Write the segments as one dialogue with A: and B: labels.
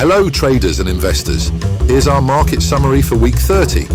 A: Hello traders and investors. Here's our market summary for week 30.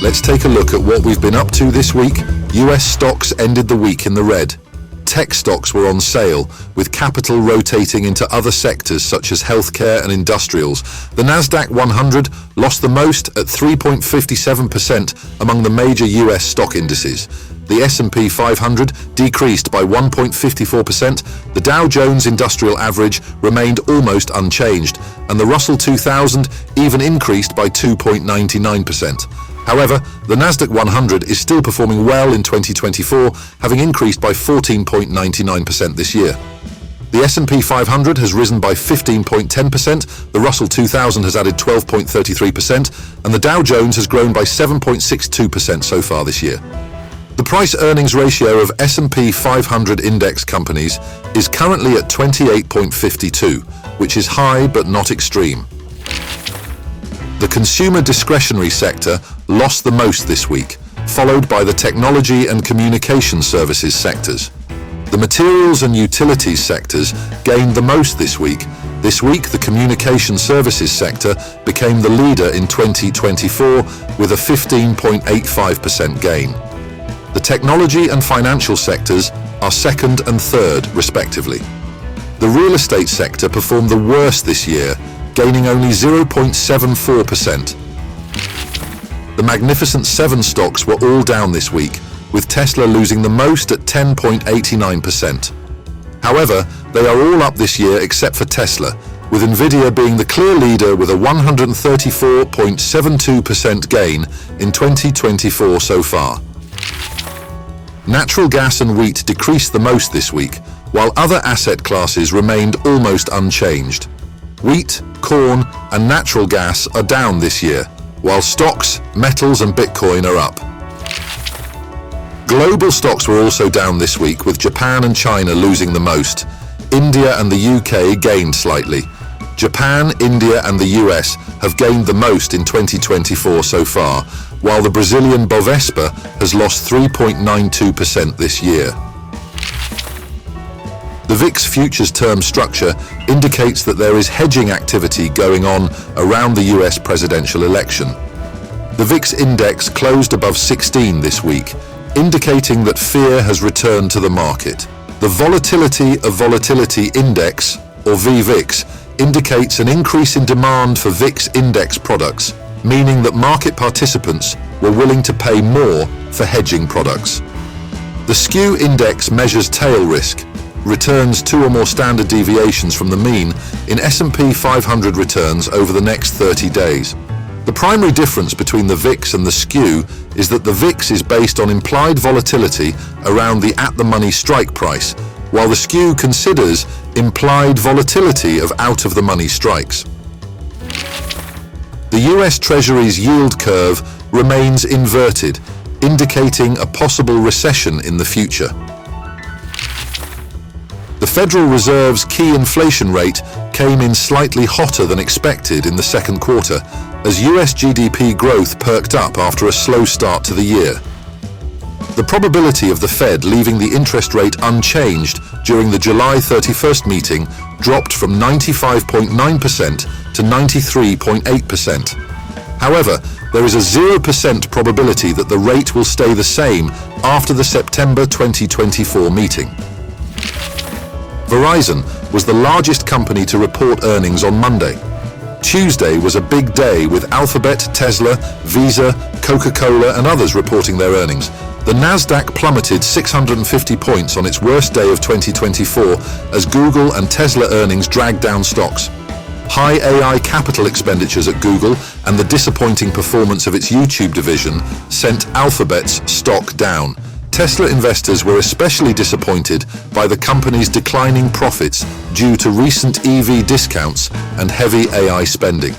A: Let's take a look at what we've been up to this week. US stocks ended the week in the red. Tech stocks were on sale, with capital rotating into other sectors such as healthcare and industrials. The Nasdaq 100 lost the most at 3.57% among the major US stock indices. The S&P 500 decreased by 1.54%, the Dow Jones Industrial Average remained almost unchanged, and the Russell 2000 even increased by 2.99%. However, the Nasdaq 100 is still performing well in 2024, having increased by 14.99% this year. The S&P 500 has risen by 15.10%, the Russell 2000 has added 12.33%, and the Dow Jones has grown by 7.62% so far this year. The price-earnings ratio of S&P 500 index companies is currently at 28.52, which is high but not extreme. The consumer discretionary sector lost the most this week, followed by the technology and communication services sectors. The materials and utilities sectors gained the most this week. This week, the communication services sector became the leader in 2024 with a 15.85% gain. The technology and financial sectors are second and third, respectively. The real estate sector performed the worst this year, gaining only 0.74%. The Magnificent Seven stocks were all down this week, with Tesla losing the most at 10.89%. However, they are all up this year except for Tesla, with Nvidia being the clear leader with a 134.72% gain in 2024 so far. Natural gas and wheat decreased the most this week, while other asset classes remained almost unchanged. Wheat, corn, and natural gas are down this year, while stocks, metals, and Bitcoin are up. Global stocks were also down this week, with Japan and China losing the most. India and the UK gained slightly. Japan, India, and the US have gained the most in 2024 so far, while the Brazilian Bovespa has lost 3.92% this year. The VIX futures term structure indicates that there is hedging activity going on around the US presidential election. The VIX index closed above 16 this week, indicating that fear has returned to the market. The Volatility Index, or VVIX, indicates an increase in demand for VIX index products, meaning that market participants were willing to pay more for hedging products. The skew index measures tail risk, returns 2 or more standard deviations from the mean in S&P 500 returns over the next 30 days. The primary difference between the VIX and the skew is that the VIX is based on implied volatility around the at-the-money strike price, while the skew considers implied volatility of out-of-the-money strikes. The US Treasuries yield curve remains inverted, indicating a possible recession in the future. The Federal Reserve's key inflation rate came in slightly hotter than expected in the second quarter, as US GDP growth perked up after a slow start to the year. The probability of the Fed leaving the interest rate unchanged during the July 31st meeting dropped from 95.9% to 93.8%. However, there is a 0% probability that the rate will stay the same after the September 2024 meeting. Verizon was the largest company to report earnings on Monday. Tuesday was a big day with Alphabet, Tesla, Visa, Coca-Cola, and others reporting their earnings. The Nasdaq plummeted 650 points on its worst day of 2024 as Google and Tesla earnings dragged down stocks. High AI capital expenditures at Google and the disappointing performance of its YouTube division sent Alphabet's stock down. Tesla investors were especially disappointed by the company's declining profits due to recent EV discounts and heavy AI spending.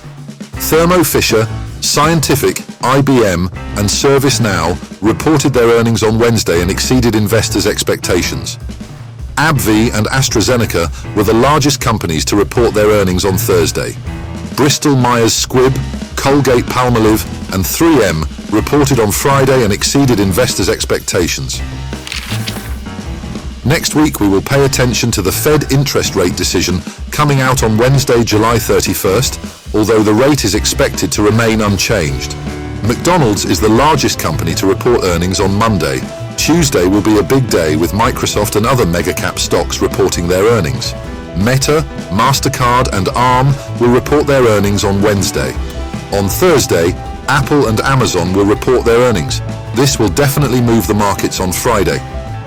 A: Thermo Fisher, Scientific, IBM, and ServiceNow reported their earnings on Wednesday and exceeded investors' expectations. AbbVie and AstraZeneca were the largest companies to report their earnings on Thursday. Bristol Myers Squibb, Colgate-Palmolive, and 3M reported on Friday and exceeded investors' expectations. Next week, we will pay attention to the Fed interest rate decision coming out on Wednesday, July 31st, although the rate is expected to remain unchanged. McDonald's is the largest company to report earnings on Monday. Tuesday will be a big day with Microsoft and other mega-cap stocks reporting their earnings. Meta, MasterCard and Arm will report their earnings on Wednesday. On Thursday, Apple and Amazon will report their earnings. This will definitely move the markets on Friday.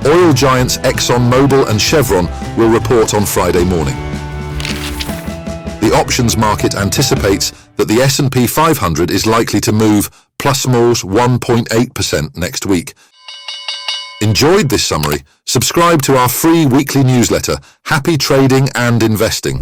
A: Oil giants ExxonMobil and Chevron will report on Friday morning. The options market anticipates that the S&P 500 is likely to move plus/minus 1.8% next week. Enjoyed this summary? Subscribe to our free weekly newsletter, Happy Trading and Investing.